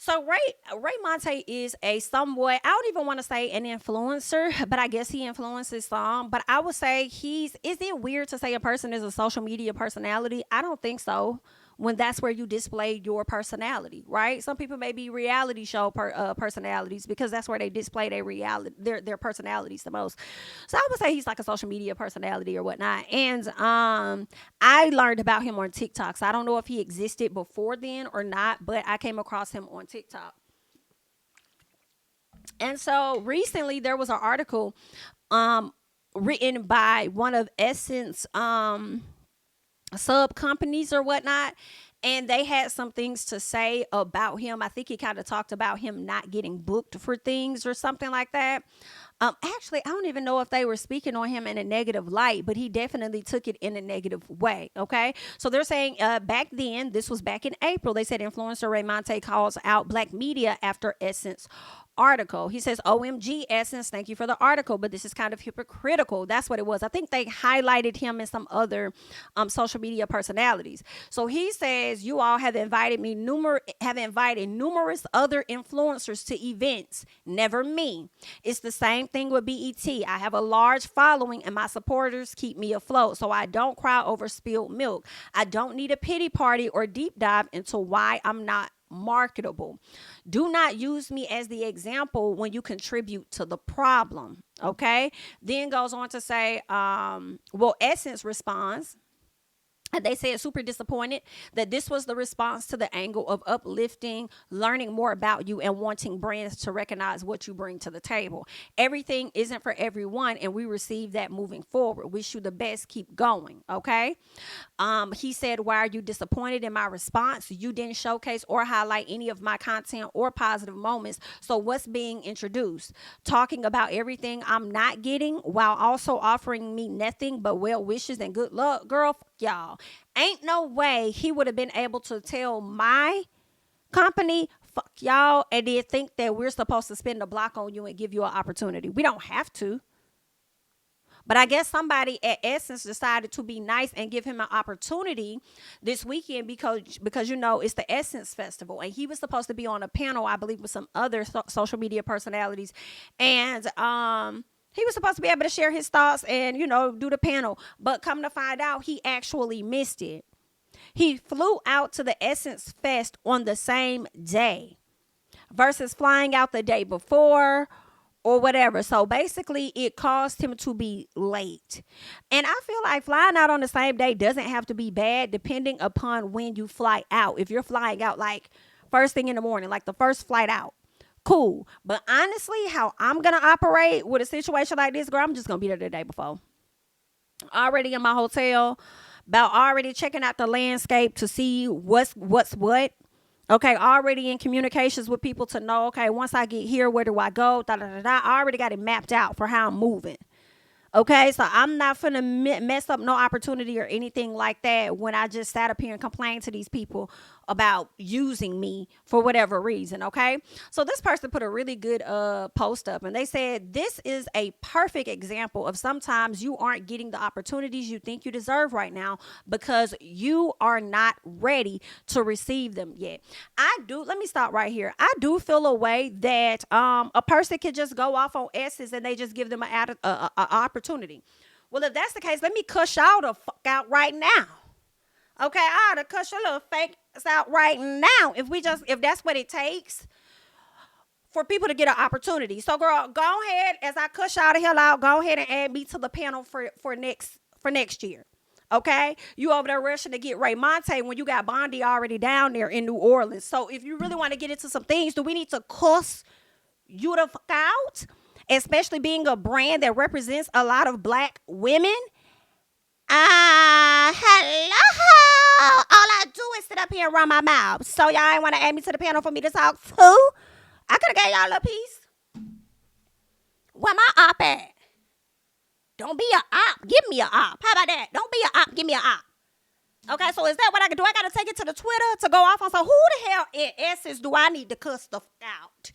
So Raymonte is a somewhat, I don't even want to say an influencer, but I guess he influences some. But I would say is it weird to say a person is a social media personality? I don't think so. When that's where you display your personality, right? Some people may be reality show personalities because that's where they display their personalities the most. So I would say he's like a social media personality or whatnot. And I learned about him on TikTok. So I don't know if he existed before then or not, but I came across him on TikTok. And so recently there was an article um written by one of Essence sub companies or whatnot, and they had some things to say about him. I think he kind of talked about him not getting booked for things or something like that. Actually, I don't even know if they were speaking on him in a negative light, but he definitely took it in a negative way. Okay, so they're saying back then, this was back in April, they said influencer Raymonte calls out black media after Essence article. He says, OMG, Essence, thank you for the article, but this is kind of hypocritical. That's what it was. I think they highlighted him and some other social media personalities. So he says, you all have invited numerous other influencers to events, never me. It's the same thing with BET. I have a large following and my supporters keep me afloat, so I don't cry over spilled milk. I don't need a pity party or deep dive into why I'm not marketable. Do not use me as the example when you contribute to the problem. Okay. Then goes on to say, well, Essence responds. And they said super disappointed that this was the response to the angle of uplifting, learning more about you, and wanting brands to recognize what you bring to the table. Everything isn't for everyone, and we receive that moving forward. Wish you the best. Keep going. Okay. He said, why are you disappointed in my response? You didn't showcase or highlight any of my content or positive moments. So what's being introduced? Talking about everything I'm not getting while also offering me nothing but well wishes and good luck. Girl, fuck y'all. Ain't no way he would have been able to tell my company, fuck y'all, and then think that we're supposed to spin the block on you and give you an opportunity. We don't have to. But I guess somebody at Essence decided to be nice and give him an opportunity this weekend because it's the Essence Festival, and he was supposed to be on a panel, I believe, with some other social media personalities, and he was supposed to be able to share his thoughts and do the panel. But come to find out, he actually missed it. He flew out to the Essence Fest on the same day versus flying out the day before or whatever. So basically it caused him to be late. And I feel like flying out on the same day doesn't have to be bad depending upon when you fly out. If you're flying out like first thing in the morning, like the first flight out, cool. But honestly, how I'm going to operate with a situation like this, girl, I'm just going to be there the day before. Already in my hotel, about already checking out the landscape to see what's what. Okay, already in communications with people to know, okay, once I get here, where do I go? Da, da, da, da. I already got it mapped out for how I'm moving. Okay, so I'm not finna mess up no opportunity or anything like that when I just sat up here and complained to these people about using me for whatever reason. Okay, so this person put a really good post up, and they said this is a perfect example of sometimes you aren't getting the opportunities you think you deserve right now because you are not ready to receive them yet. Let me stop right here. I do feel a way that a person can just go off on S's and they just give them an opportunity. Well, if that's the case, let me cuss y'all the fuck out right now. Okay, I ought to cuss your little fake ass out right now if that's what it takes for people to get an opportunity. So, girl, go ahead, as I cuss y'all the hell out, go ahead and add me to the panel for next year. Okay, you over there rushing to get Raymonte when you got Bondi already down there in New Orleans. So if you really want to get into some things, do we need to cuss you the fuck out? Especially being a brand that represents a lot of black women. Hello. All I do is sit up here and run my mouth. So y'all ain't want to add me to the panel for me to talk to? I could have gave y'all a piece. Where my op at? Don't be a op. Give me a op. How about that? Don't be a op. Give me a op. Okay, so is that what I can do? I got to take it to the Twitter to go off on. So who the hell in essence do I need to cuss the fuck out?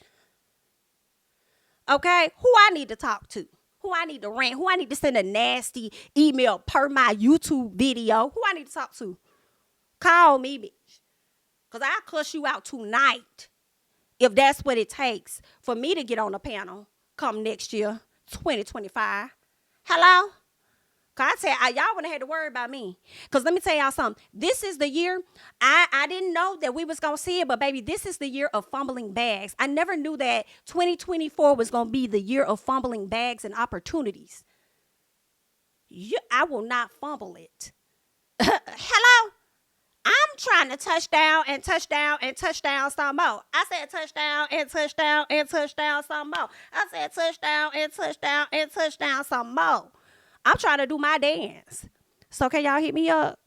Okay, who I need to talk to? Who I need to rant? Who I need to send a nasty email per my YouTube video? Who I need to talk to? Call me, bitch. Because I'll cuss you out tonight. if that's what it takes for me to get on a panel come next year, 2025. Hello? Cause I said, y'all wouldn't have had to worry about me. Cause let me tell y'all something. This is the year. I didn't know that we was gonna see it, but baby, this is the year of fumbling bags. I never knew that 2024 was gonna be the year of fumbling bags and opportunities. I will not fumble it. Hello? I'm trying to touchdown and touchdown and touchdown some more. I said touchdown and touchdown and touchdown some more. I said touchdown and touchdown and touchdown some more. I'm trying to do my dance. So can y'all hit me up?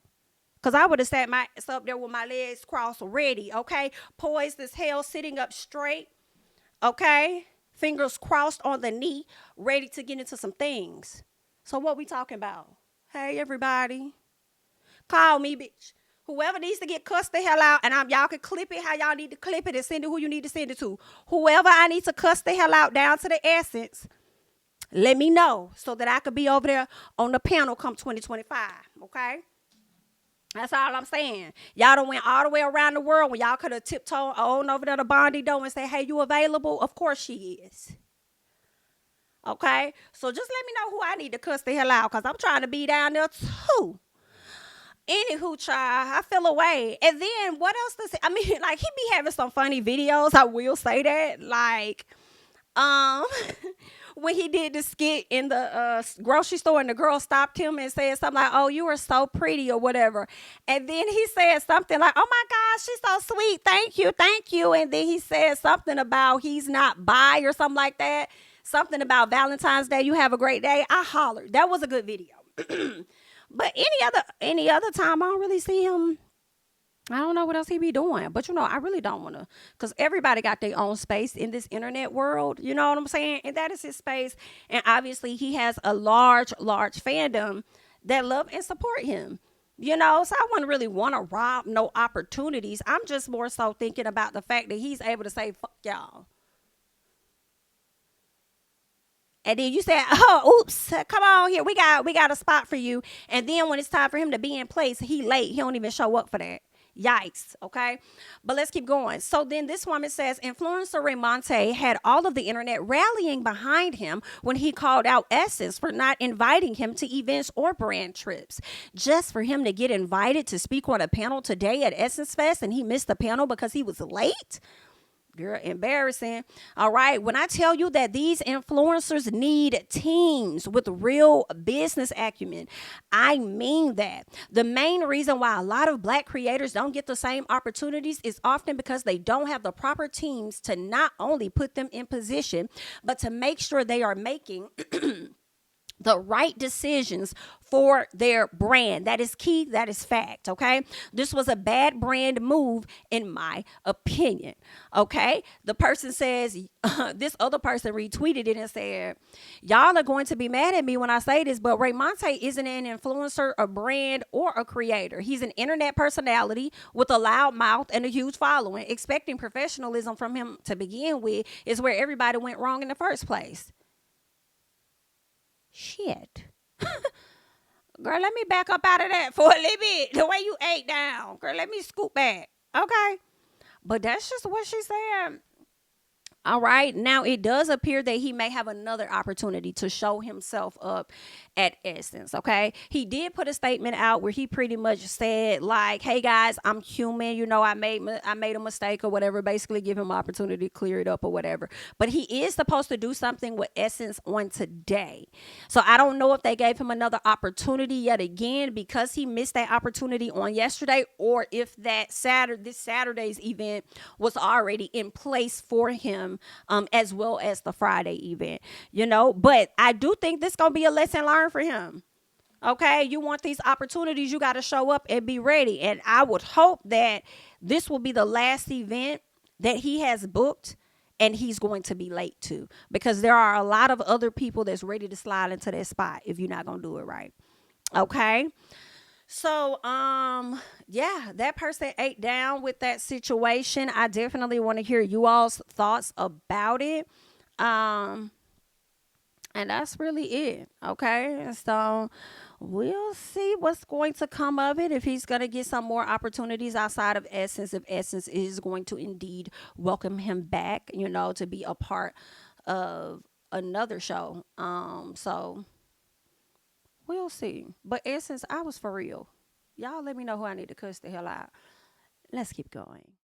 Because I would have sat my up there with my legs crossed ready, okay? Poised as hell, sitting up straight, okay? Fingers crossed on the knee, ready to get into some things. So what we talking about? Hey, everybody. Call me, bitch. Whoever needs to get cussed the hell out, and y'all can clip it how y'all need to clip it and send it who you need to send it to. Whoever I need to cuss the hell out down to the essence, let me know so that I could be over there on the panel come 2025, okay? That's all I'm saying. Y'all done went all the way around the world when y'all could have tiptoed on over there to Bondi Doe and say, hey, you available? Of course she is. Okay? So just let me know who I need to cuss the hell out because I'm trying to be down there too. Anywho, child, I feel away. And then what else does he be having some funny videos. I will say that. Like, when he did the skit in the grocery store and the girl stopped him and said something like, oh, you are so pretty or whatever. And then he said something like, oh my gosh, she's so sweet. Thank you. Thank you. And then he said something about he's not bi or something like that. Something about Valentine's Day. You have a great day. I hollered. That was a good video. But any other time, I don't really see him. I don't know what else he be doing. But, I really don't want to. Because everybody got their own space in this internet world. You know what I'm saying? And that is his space. And obviously, he has a large fandom that love and support him. So I wouldn't really want to rob no opportunities. I'm just more so thinking about the fact that he's able to say, fuck y'all. And then you said, oh, oops, come on here. We got a spot for you. And then when it's time for him to be in place, he late. He don't even show up for that. Yikes. Okay. But let's keep going. So then this woman says influencer Raymonte had all of the internet rallying behind him when he called out Essence for not inviting him to events or brand trips. Just for him to get invited to speak on a panel today at Essence Fest and he missed the panel because he was late. Girl, embarrassing. All right. When I tell you that these influencers need teams with real business acumen, I mean that. The main reason why a lot of Black creators don't get the same opportunities is often because they don't have the proper teams to not only put them in position, but to make sure they are making the right decisions for their brand. That is key. That is fact. Okay. This was a bad brand move in my opinion. Okay. The person says, this other person retweeted it and said, y'all are going to be mad at me when I say this, but Raymonte isn't an influencer, a brand, or a creator. He's an internet personality with a loud mouth and a huge following. Expecting professionalism from him to begin with is where everybody went wrong in the first place. Shit. Girl, let me back up out of that for a little bit. The way you ate down. Girl, let me scoot back. Okay. But that's just what she said. All right. Now, it does appear that he may have another opportunity to show himself up at Essence. Okay. He did put a statement out where he pretty much said, like, hey, guys, I'm human. I made a mistake or whatever. Basically, give him an opportunity to clear it up or whatever. But he is supposed to do something with Essence on today. So I don't know if they gave him another opportunity yet again because he missed that opportunity on yesterday, or if this Saturday's event was already in place for him. As well as the Friday event, but I do think this gonna be a lesson learned for him. Okay, you want these opportunities, you got to show up and be ready. And I would hope that this will be the last event that he has booked and he's going to be late to, because there are a lot of other people that's ready to slide into that spot if you're not gonna do it right. Okay. So, yeah, that person ate down with that situation. I definitely want to hear you all's thoughts about it. And that's really it. Okay. So we'll see what's going to come of it. If he's going to get some more opportunities outside of Essence, if Essence is going to indeed welcome him back, to be a part of another show. So we'll see. But Essence, I was for real. Y'all let me know who I need to cuss the hell out. Let's keep going.